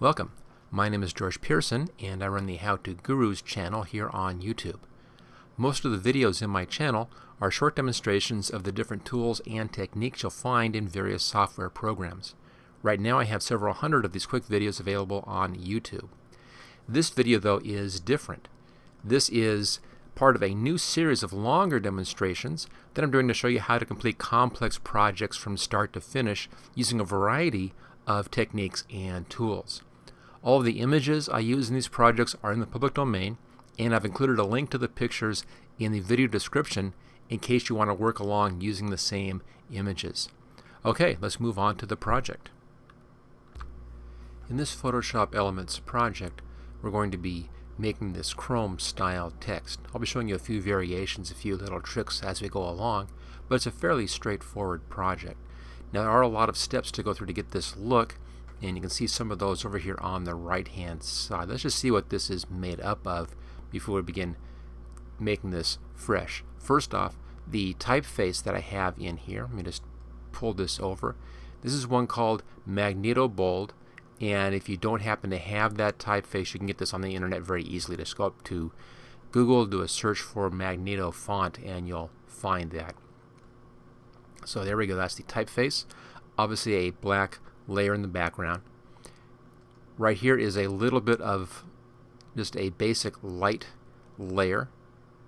Welcome. My name is George Pearson and I run the How To Gurus channel here on YouTube. Most of the videos in my channel are short demonstrations of the different tools and techniques you'll find in various software programs. Right now I have several hundred of these quick videos available on YouTube. This video though is different. This is part of a new series of longer demonstrations that I'm doing to show you how to complete complex projects from start to finish using a variety of techniques and tools. All of the images I use in these projects are in the public domain, and I've included a link to the pictures in the video description in case you want to work along using the same images. Okay, let's move on to the project. In this Photoshop Elements project, we're going to be making this Chrome style text. I'll be showing you a few variations, a few little tricks as we go along, but it's a fairly straightforward project. Now there are a lot of steps to go through to get this look, and you can see some of those over here on the right hand side. Let's just see what this is made up of before we begin making this fresh. First off, the typeface that I have in here, let me just pull this over. This is one called Magneto Bold, and if you don't happen to have that typeface, you can get this on the internet very easily. Just go up to Google, do a search for Magneto font, and you'll find that. So there we go, that's the typeface. Obviously a black layer in the background. Right here is a little bit of just a basic light layer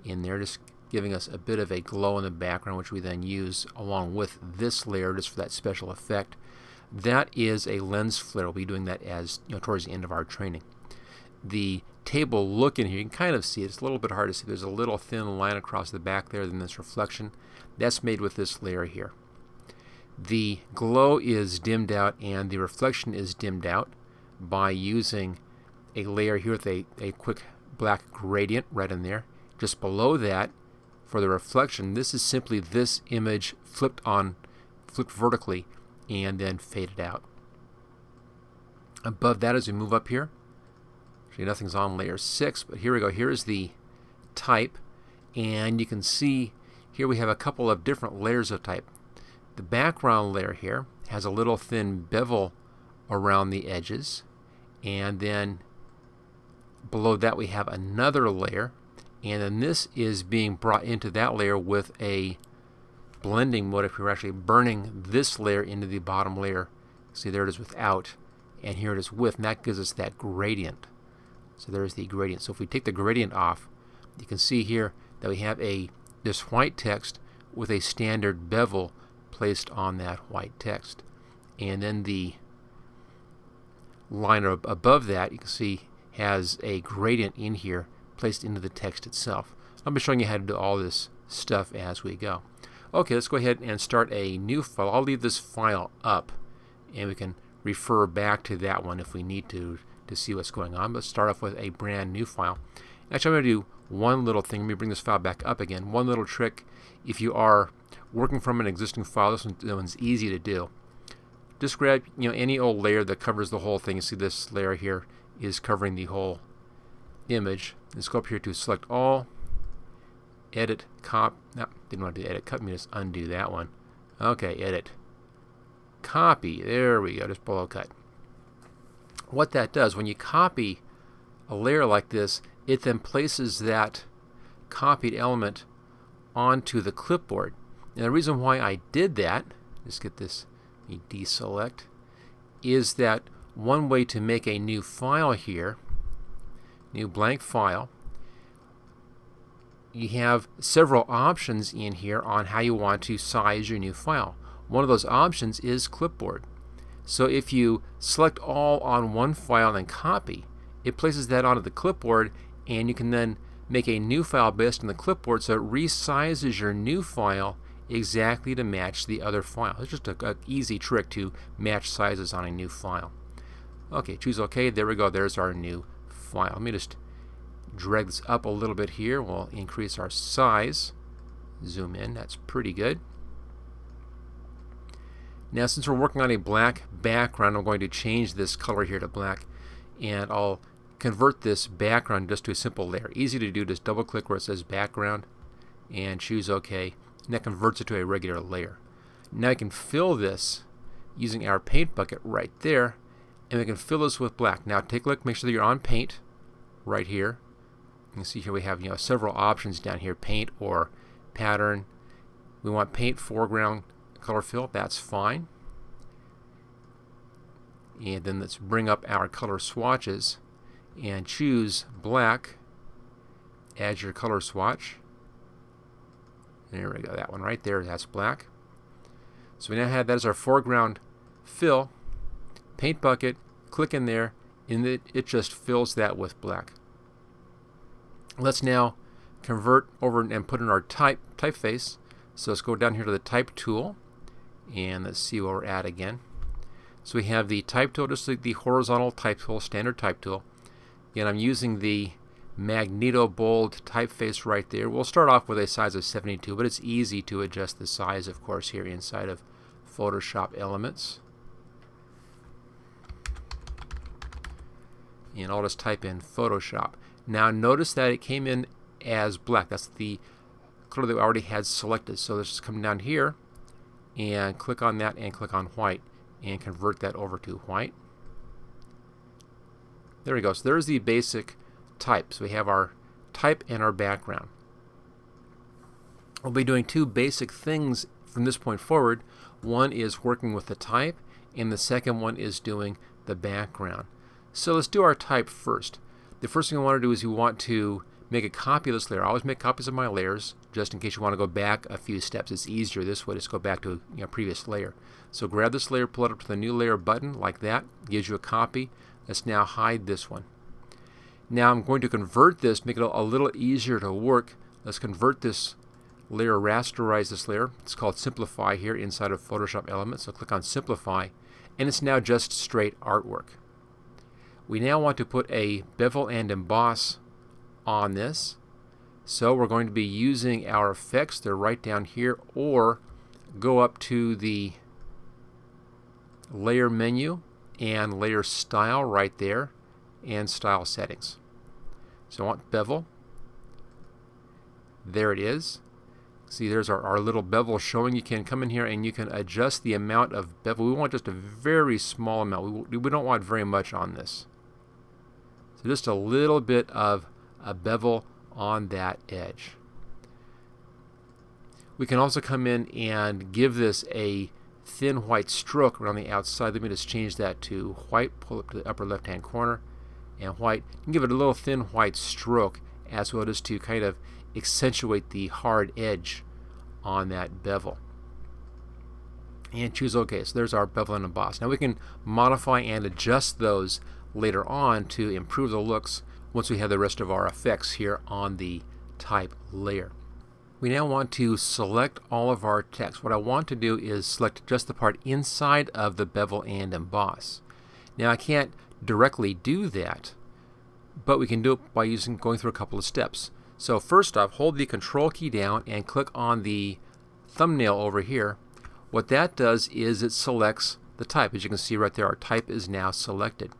in there, just giving us a bit of a glow in the background, which we then use along with this layer just for that special effect. That is a lens flare. We'll be doing that as towards the end of our training. The table look in here, you can kind of see it. It's a little bit hard to see. There's a little thin line across the back there, then this reflection. That's made with this layer here. The glow is dimmed out and the reflection is dimmed out by using a layer here with a quick black gradient right in there. Just below that, for the reflection, this is simply this image flipped vertically and then faded out. Above that, as we move up here, actually nothing's on layer 6, but here we go. Here is the type, and you can see here we have a couple of different layers of type. The background layer here has a little thin bevel around the edges, and then below that we have another layer, and then this is being brought into that layer with a blending mode. If we're actually burning this layer into the bottom layer, see there it is without, and here it is with, and that gives us that gradient. So there's the gradient. So if we take the gradient off, you can see here that we have this white text with a standard bevel placed on that white text. And then the line above that, you can see, has a gradient in here placed into the text itself. I'll be showing you how to do all this stuff as we go. Okay, let's go ahead and start a new file. I'll leave this file up, and we can refer back to that one if we need to see what's going on. Let's start off with a brand new file. Actually, I'm going to do one little thing. Let me bring this file back up again. One little trick. If you are working from an existing file, this one's easy to do. Just grab any old layer that covers the whole thing. You see this layer here is covering the whole image. Let's go up here to select all, edit, copy. No, didn't want to do edit. Cut me, just undo that one. Okay, edit, copy. There we go. Just below cut. What that does, when you copy a layer like this, it then places that copied element onto the clipboard. And the reason why I did that, just get this, let me deselect, is that one way to make a new file here, new blank file, you have several options in here on how you want to size your new file. One of those options is clipboard. So if you select all on one file and copy, it places that onto the clipboard, and you can then make a new file based on the clipboard, so it resizes your new file exactly to match the other file. It's just an easy trick to match sizes on a new file. Okay, choose OK. There we go. There's our new file. Let me just drag this up a little bit here. We'll increase our size. Zoom in. That's pretty good. Now, since we're working on a black background, I'm going to change this color here to black, and I'll convert this background just to a simple layer. Easy to do. Just double click where it says background and choose OK, and that converts it to a regular layer. Now I can fill this using our paint bucket right there, and we can fill this with black. Now take a look, make sure that you're on paint right here. You can see here we have several options down here, paint or pattern. We want paint foreground color fill, that's fine. And then let's bring up our color swatches and choose black as your color swatch. There we go, that one right there, that's black. So we now have that as our foreground fill. Paint bucket, click in there, and it just fills that with black. Let's now convert over and put in our typeface. So let's go down here to the type tool, and let's see where we're at again. So we have the type tool, just like the horizontal type tool, standard type tool. Again, I'm using the Magneto Bold typeface right there. We'll start off with a size of 72, but it's easy to adjust the size, of course, here inside of Photoshop Elements. And I'll just type in Photoshop. Now notice that it came in as black. That's the color that we already had selected. So let's just come down here and click on that and click on white and convert that over to white. There we go. So there's the basic type. So we have our type and our background. We'll be doing two basic things from this point forward. One is working with the type, and the second one is doing the background. So let's do our type first. The first thing I want to do is you want to make a copy of this layer. I always make copies of my layers just in case you want to go back a few steps. It's easier this way, just go back to a previous layer. So grab this layer, pull it up to the new layer button like that. Gives you a copy. Let's now hide this one. Now I'm going to convert this, make it a little easier to work. Let's convert this layer, rasterize this layer. It's called Simplify here inside of Photoshop Elements. So click on Simplify, and it's now just straight artwork. We now want to put a bevel and emboss on this. So we're going to be using our effects. They're right down here, or go up to the layer menu and layer style right there and style settings. So I want bevel. There it is. See, there's our little bevel showing. You can come in here and you can adjust the amount of bevel. We want just a very small amount. We don't want very much on this. So just a little bit of a bevel on that edge. We can also come in and give this a thin white stroke around the outside. Let me just change that to white, pull up to the upper left hand corner, and white, and give it a little thin white stroke as well, just to kind of accentuate the hard edge on that bevel. And choose OK. So there's our bevel and emboss. Now we can modify and adjust those later on to improve the looks once we have the rest of our effects here on the type layer. We now want to select all of our text. What I want to do is select just the part inside of the bevel and emboss. Now I can't directly do that, but we can do it by going through a couple of steps. So first off, hold the Control key down and click on the thumbnail over here. What that does is it selects the type. As you can see right there, our type is now selected.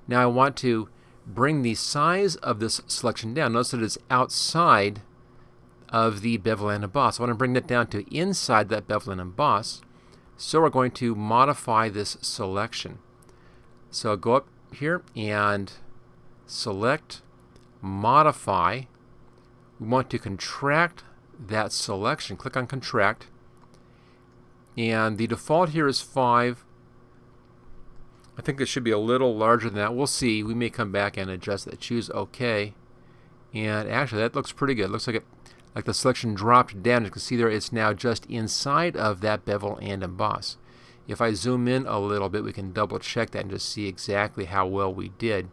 Now I want to bring the size of this selection down. Notice that it's outside of the bevel and emboss. I want to bring that down to inside that bevel and emboss. So we're going to modify this selection. So go up here and select, modify. We want to contract that selection. Click on contract. And the default here is 5. I think it should be a little larger than that. We'll see. We may come back and adjust that. Choose OK. And actually that looks pretty good. It looks like the selection dropped down. You can see there it's now just inside of that bevel and emboss. If I zoom in a little bit, we can double check that and just see exactly how well we did.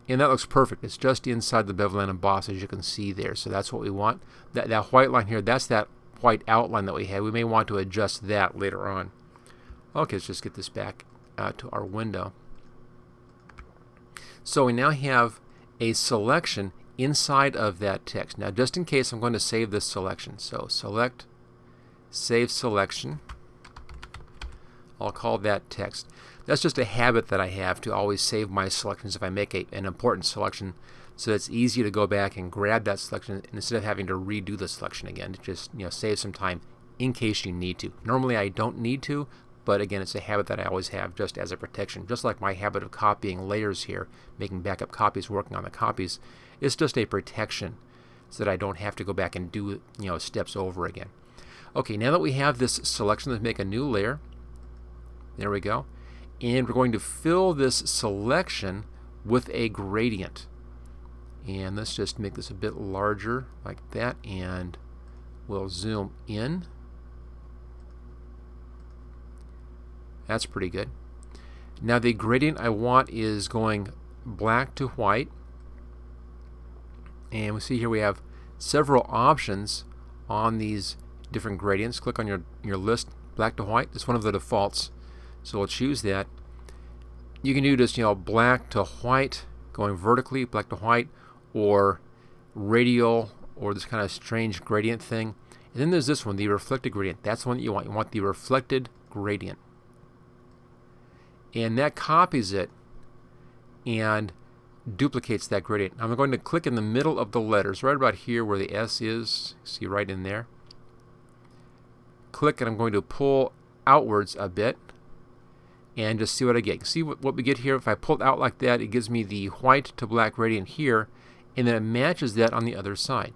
And that looks perfect. It's just inside the bevel and emboss, as you can see there. So that's what we want. That white line here, that's that white outline that we had. We may want to adjust that later on. Okay, let's just get this back to our window. So we now have a selection inside of that text. Now just in case, I'm going to save this selection. So select, save selection. I'll call that text. That's just a habit that I have to always save my selections if I make an important selection, so it's easy to go back and grab that selection instead of having to redo the selection again. Just save some time in case you need to. Normally I don't need to, but again, it's a habit that I always have just as a protection. Just like my habit of copying layers here, making backup copies, working on the copies, it's just a protection so that I don't have to go back and do steps over again. Okay, now that we have this selection, let's make a new layer. There we go. And we're going to fill this selection with a gradient. And let's just make this a bit larger like that, and we'll zoom in. That's pretty good. Now the gradient I want is going black to white. And we see here we have several options on these different gradients. Click on your list, black to white. It's one of the defaults, so we'll choose that. You can do this, black to white, going vertically, black to white, or radial, or this kind of strange gradient thing. And then there's this one, the reflected gradient. That's the one that you want. You want the reflected gradient. And that copies it and duplicates that gradient. I'm going to click in the middle of the letters, right about here where the S is. See right in there. Click, and I'm going to pull outwards a bit and just see what I get. See what we get here? If I pull it out like that, it gives me the white to black gradient here, and then it matches that on the other side.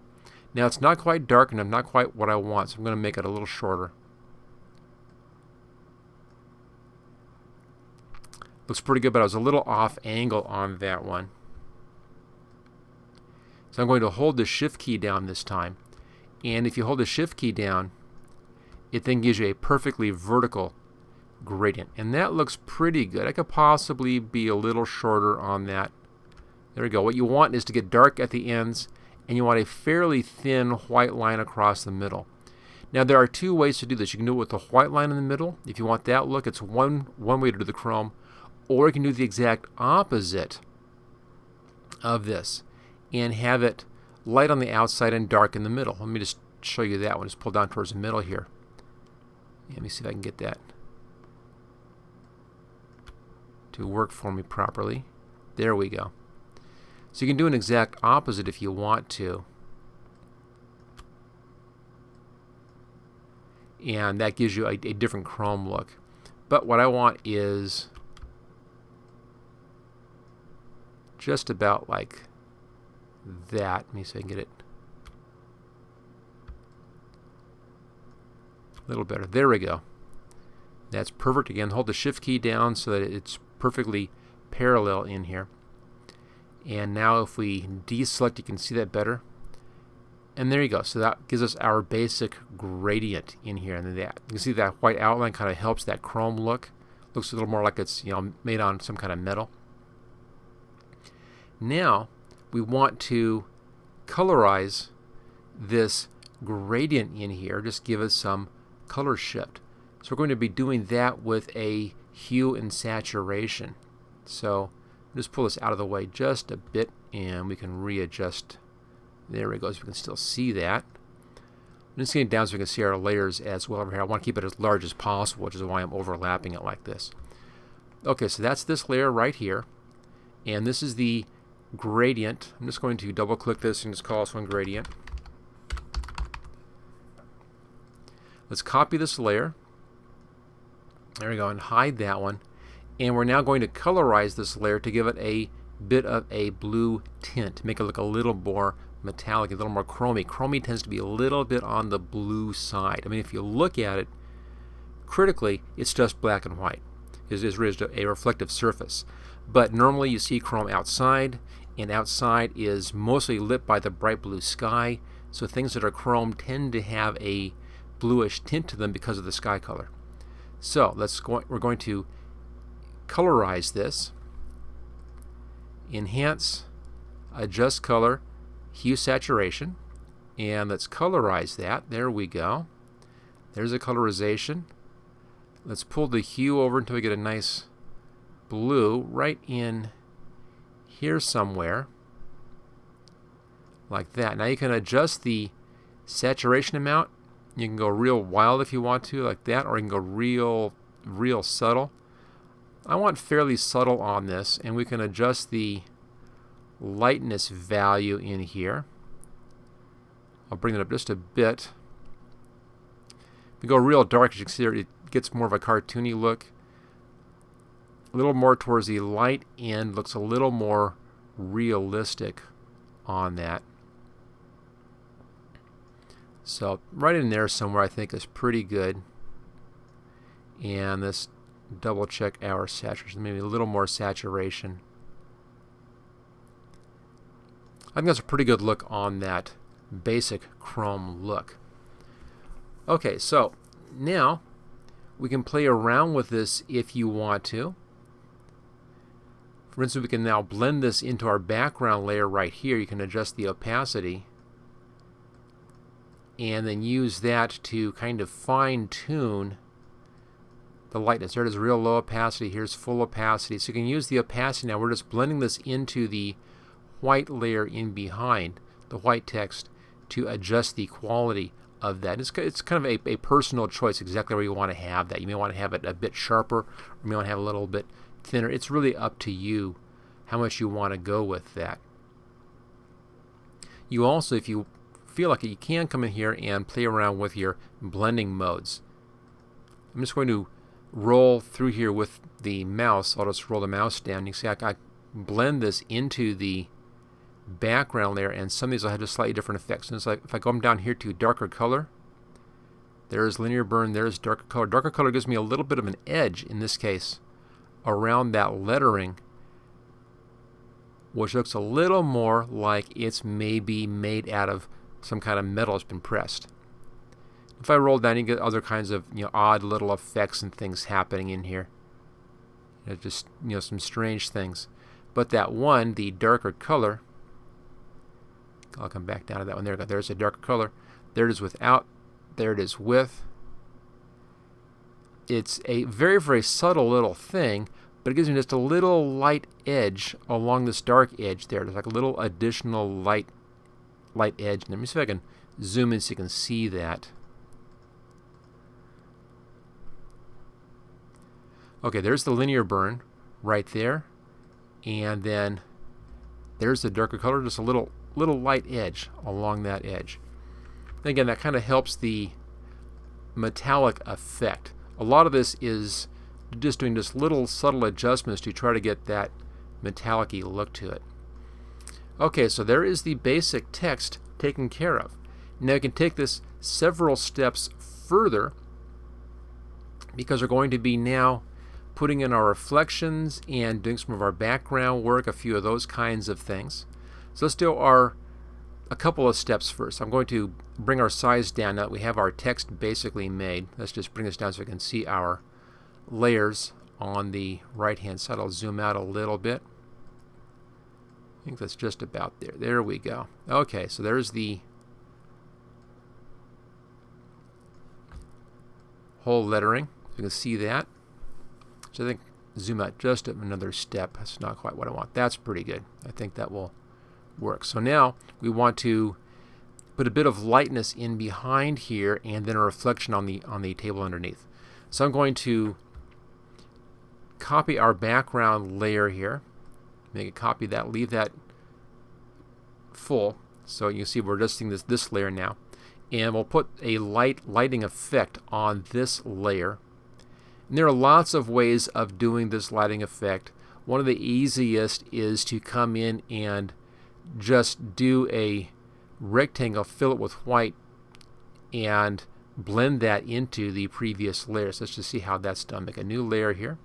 Now it's not quite dark enough, not quite what I want, so I'm going to make it a little shorter. Looks pretty good, but I was a little off angle on that one. So I'm going to hold the Shift key down this time. And if you hold the Shift key down, it then gives you a perfectly vertical gradient. And that looks pretty good. I could possibly be a little shorter on that. There we go. What you want is to get dark at the ends, and you want a fairly thin white line across the middle. Now there are two ways to do this. You can do it with the white line in the middle. If you want that look, it's one way to do the chrome. Or you can do the exact opposite of this and have it light on the outside and dark in the middle. Let me just show you that one. Just pull down towards the middle here. Let me see if I can get that to work for me properly. There we go. So you can do an exact opposite if you want to. And that gives you a different chrome look. But what I want is just about like that. Let me see if I can get it a little better. There we go. That's perfect. Again, hold the Shift key down so that it's perfectly parallel in here. And now if we deselect, you can see that better. And there you go. So that gives us our basic gradient in here. And then that, you can see that white outline kind of helps that chrome look. Looks a little more like it's made on some kind of metal. Now we want to colorize this gradient in here. Just give us some color shift. So we're going to be doing that with a hue and saturation. So just pull this out of the way just a bit, and we can readjust. There we go, so we can still see that. I'm just getting down so we can see our layers as well over here. I want to keep it as large as possible, which is why I'm overlapping it like this. Okay, so that's this layer right here, and this is the gradient. I'm just going to double click this and just call this one gradient. Let's copy this layer. There we go, and hide that one. And we're now going to colorize this layer to give it a bit of a blue tint, make it look a little more metallic, a little more chromy. Chromy tends to be a little bit on the blue side. I mean, if you look at it critically, it's just black and white. It's a reflective surface. But normally you see chrome outside, and outside is mostly lit by the bright blue sky. So things that are chrome tend to have a bluish tint to them because of the sky color. So we're going to colorize this, enhance, adjust color, hue saturation, and let's colorize that. There we go. There's a colorization. Let's pull the hue over until we get a nice blue right in here somewhere, like that. Now you can adjust the saturation amount. You can go real wild if you want to, like that, or you can go real subtle. I want fairly subtle on this, and we can adjust the lightness value in here. I'll bring it up just a bit. If we go real dark, as you can see, gets more of a cartoony look. A little more towards the light end, looks a little more realistic on that. So right in there somewhere I think is pretty good. And this double check our saturation, maybe a little more saturation. I think that's a pretty good look on that basic chrome look. Okay, so now we can play around with this if you want to. For instance, we can now blend this into our background layer right here. You can adjust the opacity and then use that to kind of fine-tune the lightness. There it is, real low opacity. Here's full opacity. So you can use the opacity now. We're just blending this into the white layer in behind the white text to adjust the quality of that. It's kind of a personal choice exactly where you want to have that. You may want to have it a bit sharper, or you may want to have it a little bit thinner. It's really up to you how much you want to go with that. You also, if you feel like it, you can come in here and play around with your blending modes. I'm just going to roll through here with the mouse. I'll just roll the mouse down. You see I blend this into the background layer, and some of these will have just slightly different effects. And it's like if I go down here to darker color, there's linear burn, there's darker color. Darker color gives me a little bit of an edge in this case around that lettering, which looks a little more like it's maybe made out of some kind of metal that's been pressed. If I roll down, you get other kinds of odd little effects and things happening in here. Just some strange things. But that one, the darker color, I'll come back down to that one. There we go. There's a darker color. There it is without. There it is with. It's a very, very subtle little thing, but it gives me just a little light edge along this dark edge there. There's like a little additional light edge. Let me see if I can zoom in so you can see that. Okay, there's the linear burn right there, and then there's the darker color, just a little light edge along that edge. And again, that kind of helps the metallic effect. A lot of this is just doing just little subtle adjustments to try to get that metallic-y look to it. Okay, so there is the basic text taken care of. Now you can take this several steps further because we're going to be now putting in our reflections and doing some of our background work, a few of those kinds of things. So let's do a couple of steps first. I'm going to bring our size down now that we have our text basically made. Let's just bring this down so we can see our layers on the right hand side. I'll zoom out a little bit. I think that's just about there. There we go. Okay, so there's the whole lettering. You can see that. So I think zoom out just another step. That's not quite what I want. That's pretty good. I think that will work. So now we want to put a bit of lightness in behind here and then a reflection on the table underneath. So I'm going to copy our background layer here. Make a copy of that, leave that full. So you see we're adjusting this layer now. And we'll put a lighting effect on this layer. And there are lots of ways of doing this lighting effect. One of the easiest is to come in and just do a rectangle, fill it with white, and blend that into the previous layer. So let's just see how that's done. Make a new layer here.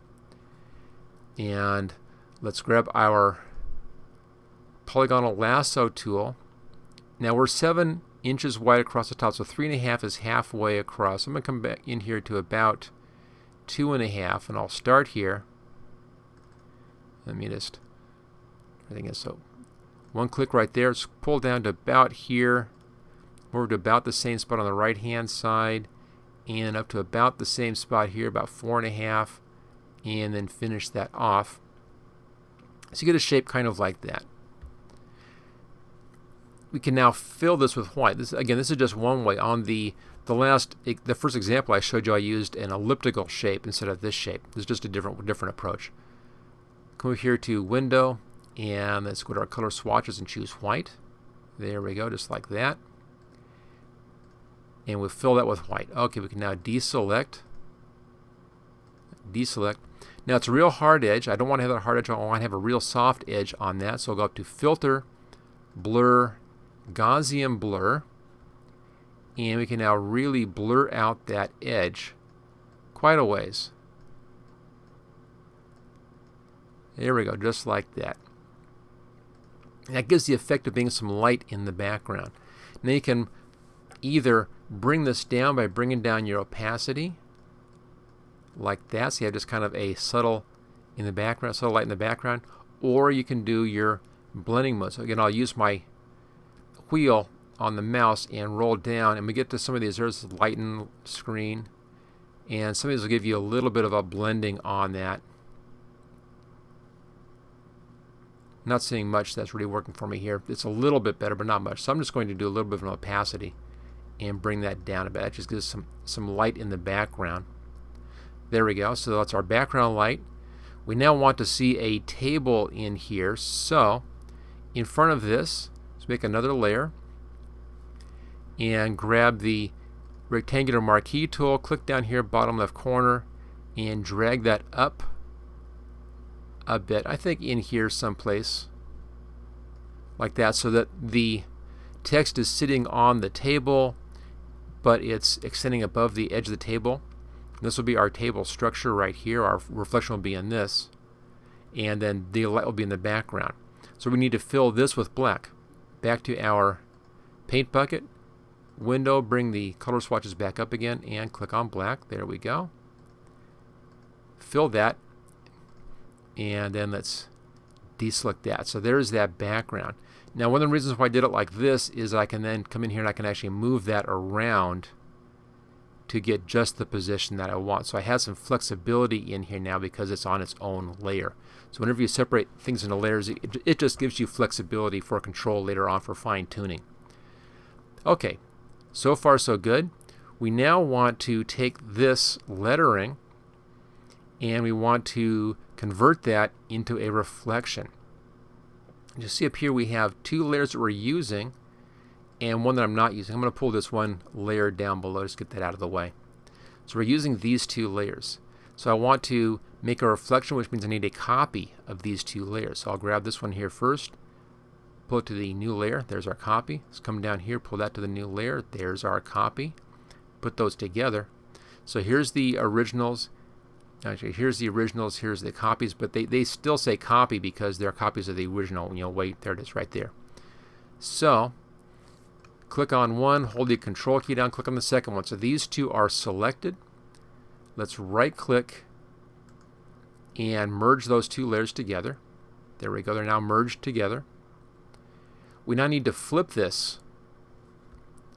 And let's grab our polygonal lasso tool. Now we're 7 inches wide across the top, so 3.5 is halfway across. I'm going to come back in here to about 2.5, and I'll start here. Let me just, everything is so. One click right there, it's pull down to about here, over to about the same spot on the right hand side, and up to about the same spot here, about 4.5, and then finish that off. So you get a shape kind of like that. We can now fill this with white. This is just one way. On the first example I showed you, I used an elliptical shape instead of this shape. This is just a different approach. Come over here to Window, and let's go to our color swatches and choose white. There we go, just like that. And we'll fill that with white. Okay, we can now deselect deselect. Now it's a real hard edge. I don't want to have that hard edge. I want to have a real soft edge on that. So I'll go up to Filter, Blur, Gaussian Blur, and we can now really blur out that edge quite a ways. There we go, just like that. And that gives the effect of being some light in the background. Now you can either bring this down by bringing down your opacity, like that, so you have just kind of a subtle in the background, subtle light in the background, or you can do your blending mode. So again, I'll use my wheel on the mouse and roll down, and we get to some of these. There's lighten screen, and some of these will give you a little bit of a blending on that. Not seeing much that's really working for me here. It's a little bit better, but not much. So I'm just going to do a little bit of an opacity and bring that down a bit. That just gives some light in the background. There we go. So that's our background light. We now want to see a table in here. So in front of this, let's make another layer and grab the rectangular marquee tool, click down here, bottom left corner, and drag that up a bit. I think in here someplace like that, so that the text is sitting on the table, but it's extending above the edge of the table. This will be our table structure right here. Our reflection will be in this, and then the light will be in the background. So we need to fill this with black. Back to our paint bucket, window, bring the color swatches back up again, and click on black. There we go. Fill that, and then let's deselect that. So there's that background. Now one of the reasons why I did it like this is I can then come in here and I can actually move that around to get just the position that I want. So I have some flexibility in here now because it's on its own layer. So whenever you separate things into layers, it just gives you flexibility for control later on for fine tuning. Okay, so far so good. We now want to take this lettering and we want to convert that into a reflection. You see up here we have two layers that we're using and one that I'm not using. I'm going to pull this one layer down below, just get that out of the way. So we're using these two layers. So I want to make a reflection, which means I need a copy of these two layers. So I'll grab this one here first, pull it to the new layer. There's our copy. Let's come down here, pull that to the new layer. There's our copy. Put those together. So here's the originals. Actually, here's the originals, here's the copies, but they still say copy because they're copies of the original. Wait, there it is right there. So click on one, hold the control key down, click on the second one. So these two are selected. Let's right click and merge those two layers together. There we go, they're now merged together. We now need to flip this.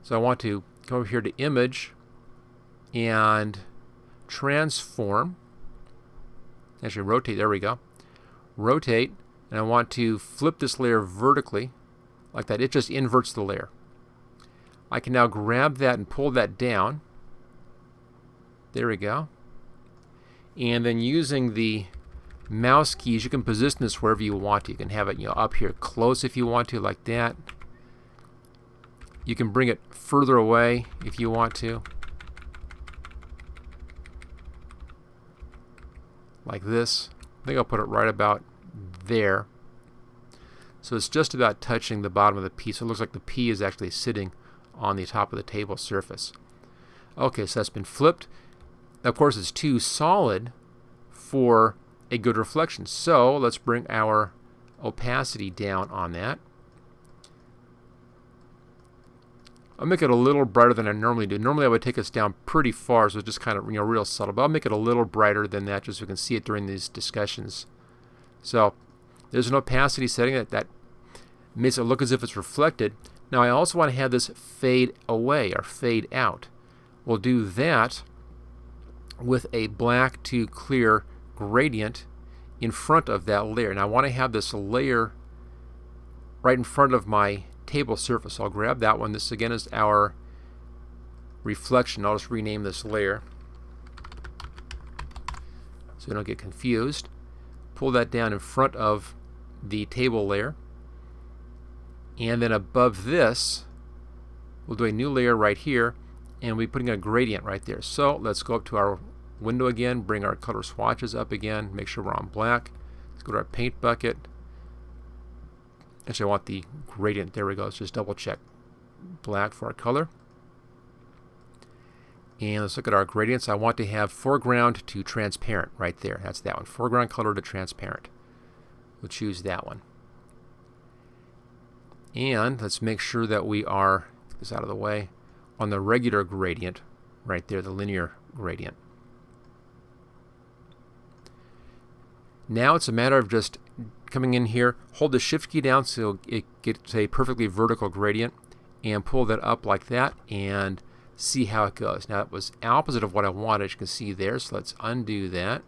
So I want to come over here to Image and Transform. Actually rotate, there we go. Rotate, and I want to flip this layer vertically like that. It just inverts the layer. I can now grab that and pull that down. There we go. And then using the mouse keys, you can position this wherever you want to. You can have it up here close if you want to, like that. You can bring it further away if you want to, like this. I think I'll put it right about there. So it's just about touching the bottom of the P. So it looks like the P is actually sitting on the top of the table surface. Okay, so that's been flipped. Of course, it's too solid for a good reflection. So let's bring our opacity down on that. I'll make it a little brighter than I normally do. Normally I would take us down pretty far, so it's just kind of real subtle. But I'll make it a little brighter than that, just so we can see it during these discussions. So there's an opacity setting that makes it look as if it's reflected. Now I also want to have this fade away or fade out. We'll do that with a black to clear gradient in front of that layer. Now I want to have this layer right in front of my table surface. I'll grab that one. This again is our reflection. I'll just rename this layer so we don't get confused. Pull that down in front of the table layer, and then above this we'll do a new layer right here, and we'll be putting a gradient right there. So let's go up to our window again, bring our color swatches up again, make sure we're on black. Let's go to our paint bucket. Actually, I want the gradient. There we go. Let's just double check black for our color. And let's look at our gradients. I want to have foreground to transparent right there. That's that one. Foreground color to transparent. We'll choose that one. And let's make sure that we are, get this out of the way, on the regular gradient right there, the linear gradient. Now it's a matter of just coming in here, hold the shift key down so it gets a perfectly vertical gradient, and pull that up like that and see how it goes. Now it was opposite of what I wanted, as you can see there, so let's undo that.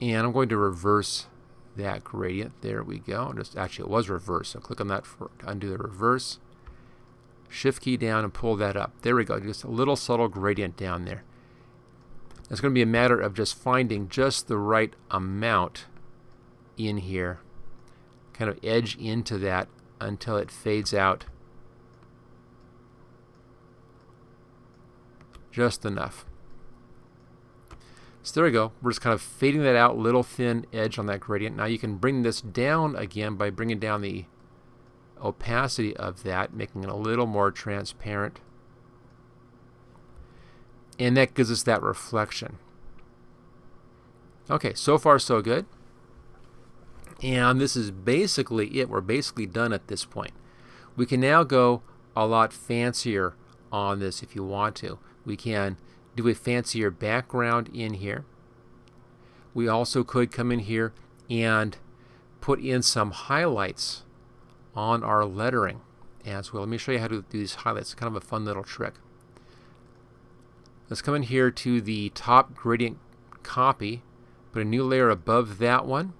And I'm going to reverse that gradient. There we go. Actually, it was reversed, so click on that to undo the reverse. Shift key down and pull that up. There we go. Just a little subtle gradient down there. It's going to be a matter of just finding just the right amount in here. Kind of edge into that until it fades out just enough. So there we go. We're just kind of fading that out, little thin edge on that gradient. Now you can bring this down again by bringing down the opacity of that, making it a little more transparent. And that gives us that reflection. Okay, so far so good. And this is basically it. We're basically done at this point. We can now go a lot fancier on this if you want to. We can do a fancier background in here. We also could come in here and put in some highlights on our lettering as well. Let me show you how to do these highlights. It's kind of a fun little trick. Let's come in here to the top gradient copy, put a new layer above that one,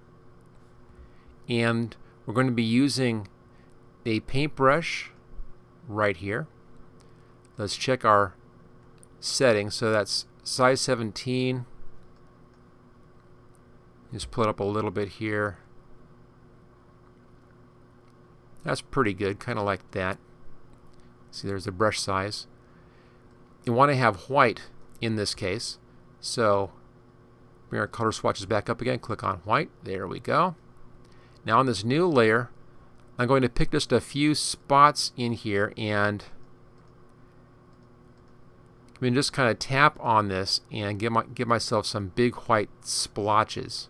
and we're going to be using a paintbrush right here. Let's check our settings. So that's size 17. Just pull it up a little bit here. That's pretty good, kind of like that. See, there's the brush size. You want to have white in this case, so bring our color swatches back up again, click on white, there we go. Now on this new layer, I'm going to pick just a few spots in here and just kind of tap on this and give myself some big white splotches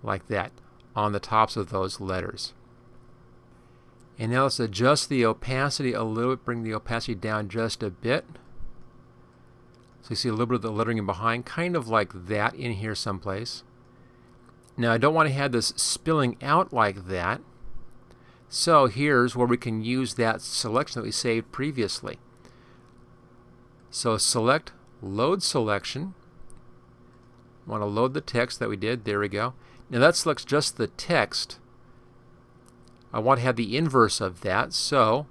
like that on the tops of those letters. And now let's adjust the opacity a little bit, bring the opacity down just a bit. So you see a little bit of the lettering in behind, kind of like that in here someplace. Now I don't want to have this spilling out like that. So here's where we can use that selection that we saved previously. So select Load Selection. I want to load the text that we did. There we go. Now that selects just the text. I want to have the inverse of that. So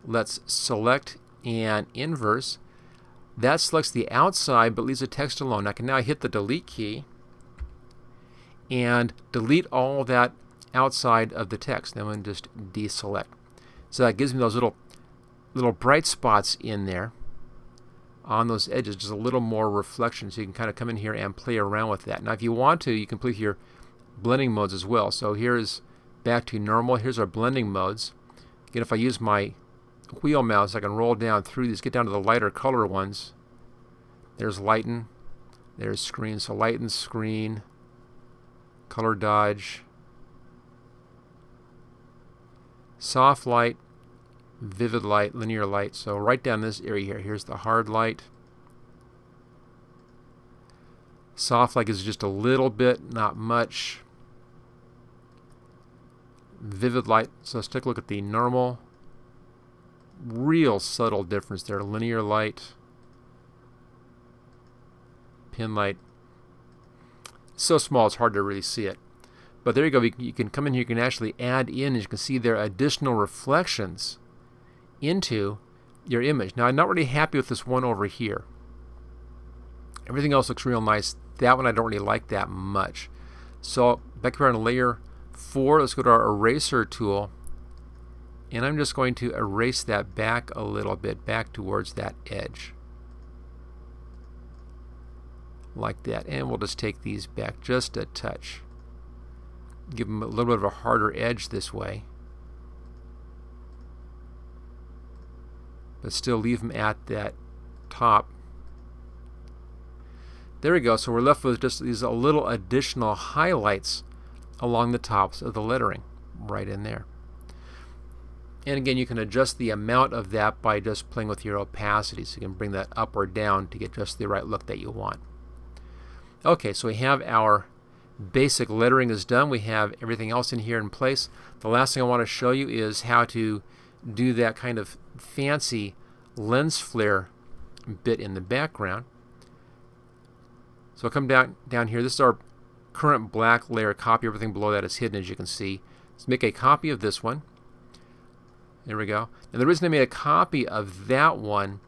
let's select and inverse. That selects the outside but leaves the text alone. I can now hit the delete key and delete all that outside of the text. Then we'll just deselect. So that gives me those little bright spots in there on those edges, just a little more reflection. So you can kind of come in here and play around with that. Now if you want to, you can play with your blending modes as well. So here's back to normal. Here's our blending modes. Again, if I use my wheel mouse, I can roll down through these, get down to the lighter color ones. There's lighten, there's screen. So lighten, screen, color dodge, soft light, vivid light, linear light. So right down this area here, here's the hard light. Soft light is just a little bit, not much. Vivid light, so let's take a look at the normal. Real subtle difference there. Linear light, pin light. So small it's hard to really see it. But there you go. You can come in here, you can actually add in, as you can see there, additional reflections into your image. Now I'm not really happy with this one over here. Everything else looks real nice. That one I don't really like that much. So back here on layer 4, let's go to our eraser tool. And I'm just going to erase that back a little bit, back towards that edge. like that. And we'll just take these back just a touch. Give them a little bit of a harder edge this way, but still leave them at that top. There we go. So we're left with just these little additional highlights along the tops of the lettering right in there. And again, you can adjust the amount of that by just playing with your opacity. So you can bring that up or down to get just the right look that you want. Okay, so we have our basic lettering is done. We have everything else in here in place. The last thing I want to show you is how to do that kind of fancy lens flare bit in the background. So I'll come down here. This is our current black layer copy. Everything below that is hidden, as you can see. Let's make a copy of this one. There we go. And the reason I made a copy of that one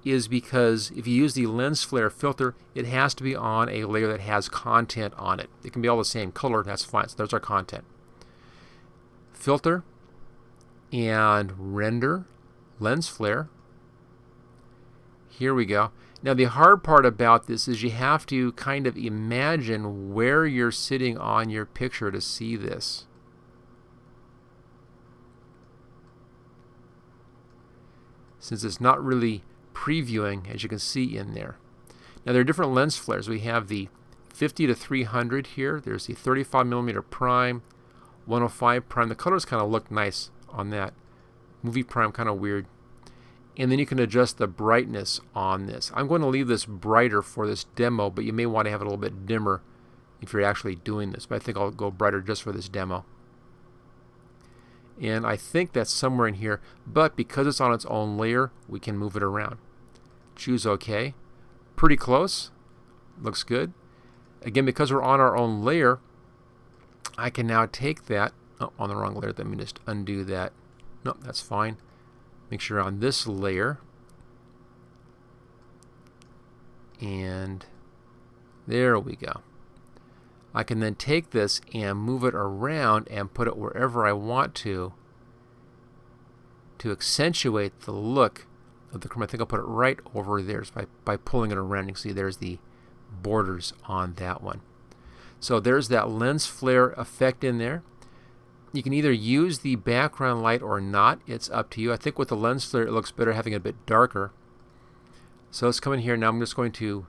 is because if you use the lens flare filter, it has to be on a layer that has content on it. It can be all the same color, that's fine. So there's our content. Filter and render lens flare. Here we go. Now the hard part about this is you have to kind of imagine where you're sitting on your picture to see this. Since it's not really previewing, as you can see in there. Now there are different lens flares. We have the 50 to 300 here. There's the 35mm prime, 105 prime. The colors kind of look nice on that. Movie prime kind of weird. And then you can adjust the brightness on this. I'm going to leave this brighter for this demo, but you may want to have it a little bit dimmer if you're actually doing this. But I think I'll go brighter just for this demo. And I think that's somewhere in here, but because it's on its own layer, we can move it around. Choose OK. Pretty close. Looks good. Again, because we're on our own layer, I can now take that. Oh, on the wrong layer. Let me just undo that. No, that's fine. Make sure on this layer. And there we go. I can then take this and move it around and put it wherever I want to accentuate the look of the chrome. I think I'll put it right over there by pulling it around. You can see there's the borders on that one. So there's that lens flare effect in there. You can either use the background light or not. It's up to you. I think with the lens flare it looks better having it a bit darker. So let's come in here now. I'm just going to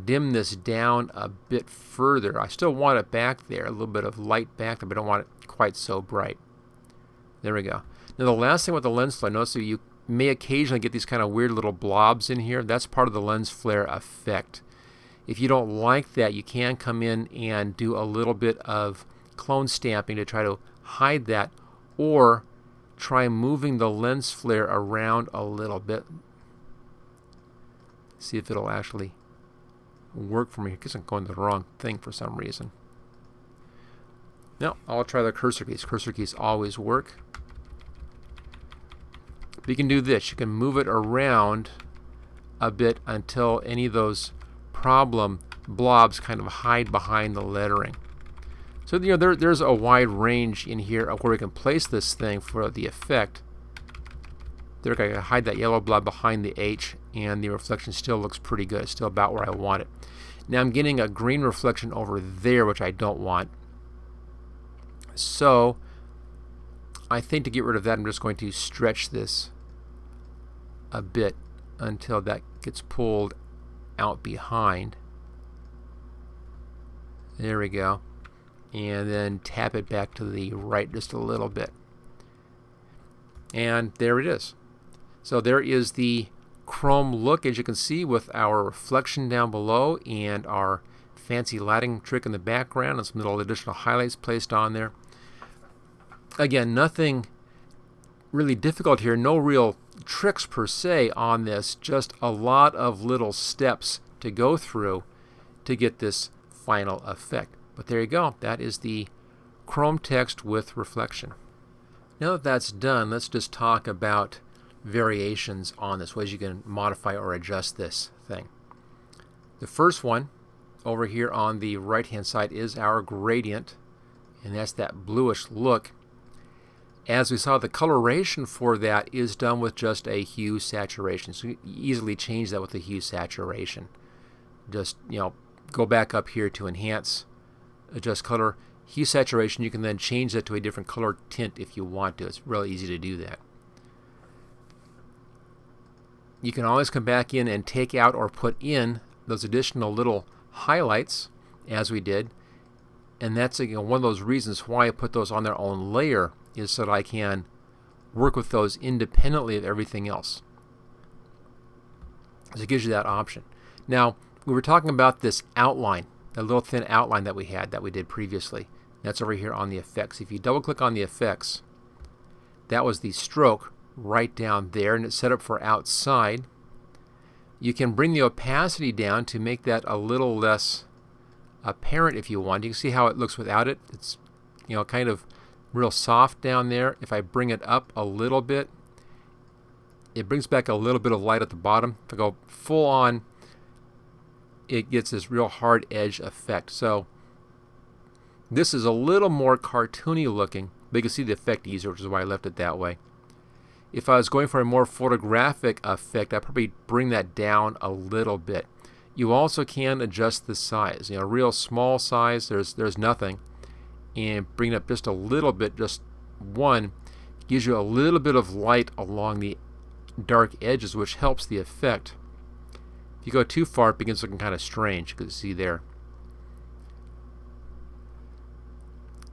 dim this down a bit further. I still want it back there, a little bit of light back there, but I don't want it quite so bright. There we go. Now the last thing with the lens flare, notice that you may occasionally get these kind of weird little blobs in here. That's part of the lens flare effect. If you don't like that, you can come in and do a little bit of clone stamping to try to hide that, or try moving the lens flare around a little bit. See if it'll actually work for me. I guess I'm going to the wrong thing for some reason. Now I'll try the cursor keys. Cursor keys always work. But you can do this. You can move it around a bit until any of those problem blobs kind of hide behind the lettering. So there's a wide range in here of where we can place this thing for the effect. There, I can hide that yellow blob behind the H, and the reflection still looks pretty good. It's still about where I want it. Now I'm getting a green reflection over there, which I don't want. So I think to get rid of that, I'm just going to stretch this a bit until that gets pulled out behind. There we go. And then tap it back to the right just a little bit. And there it is. So there is the chrome look, as you can see, with our reflection down below and our fancy lighting trick in the background and some little additional highlights placed on there. Again, nothing really difficult here, no real tricks per se on this, just a lot of little steps to go through to get this final effect. But there you go, that is the chrome text with reflection. Now that that's done, let's just talk about variations on this, ways you can modify or adjust this thing. The first one over here on the right hand side is our gradient, and that's that bluish look. As we saw, the coloration for that is done with just a hue saturation, so you can easily change that with the hue saturation. just, go back up here to enhance, adjust color, hue saturation. You can then change that to a different color tint if you want to. It's really easy to do that. You can always come back in and take out or put in those additional little highlights as we did. And that's one of those reasons why I put those on their own layer, is so that I can work with those independently of everything else. So it gives you that option. Now, we were talking about this outline, that little thin outline that we had, that we did previously. That's over here on the effects. If you double click on the effects, that was the stroke right down there, and it's set up for outside. You can bring the opacity down to make that a little less apparent if you want. You can see how it looks without it. It's kind of real soft down there. If I bring it up a little bit, it brings back a little bit of light at the bottom. If I go full on, it gets this real hard edge effect. So this is a little more cartoony looking, but you can see the effect easier, which is why I left it that way. If I was going for a more photographic effect, I'd probably bring that down a little bit. You also can adjust the size. Real small size, there's nothing. And bring it up just a little bit, just one, gives you a little bit of light along the dark edges, which helps the effect. If you go too far, it begins looking kind of strange. You can see there.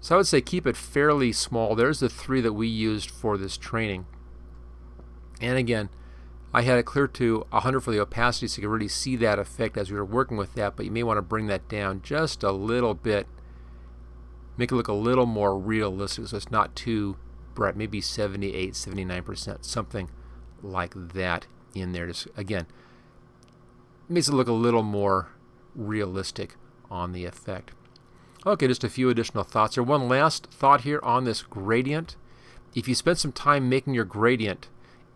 So I would say keep it fairly small. There's the 3 that we used for this training. And again, I had it clear to 100 for the opacity so you can really see that effect as we were working with that, but you may want to bring that down just a little bit. Make it look a little more realistic so it's not too bright, maybe 78, 79%, something like that in there. Just, again, makes it look a little more realistic on the effect. Okay, just a few additional thoughts here. One last thought here on this gradient. If you spent some time making your gradient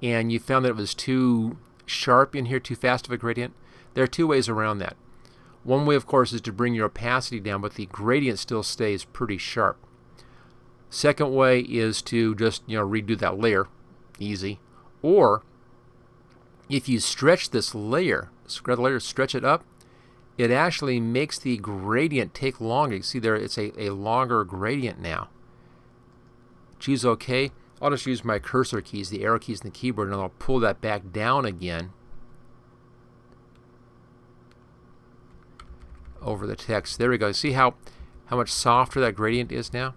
and you found that it was too sharp in here, too fast of a gradient, there are 2 ways around that. One way, of course, is to bring your opacity down, but the gradient still stays pretty sharp. Second way is to just redo that layer, easy. Or if you stretch this layer, stretch it up, it actually makes the gradient take longer. You see there, it's a longer gradient now. Choose OK. I'll just use my cursor keys, the arrow keys in the keyboard, and I'll pull that back down again over the text. There we go. See how much softer that gradient is now?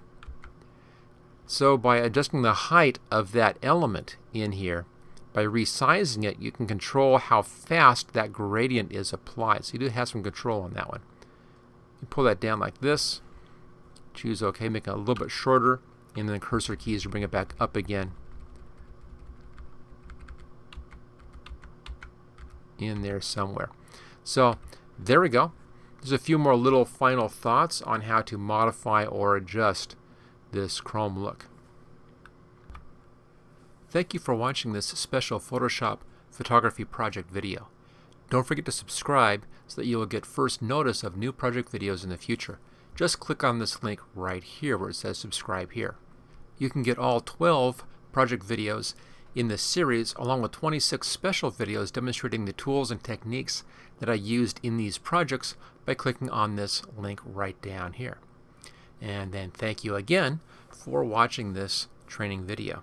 So by adjusting the height of that element in here, by resizing it, you can control how fast that gradient is applied. So you do have some control on that one. You pull that down like this, choose OK, make it a little bit shorter, and then cursor keys to bring it back up again in there somewhere. So there we go. There's a few more little final thoughts on how to modify or adjust this Chrome look. Thank you for watching this special Photoshop photography project video. Don't forget to subscribe so that you will get first notice of new project videos in the future. Just click on this link right here where it says subscribe here. You can get all 12 project videos in this series along with 26 special videos demonstrating the tools and techniques that I used in these projects by clicking on this link right down here. And then thank you again for watching this training video.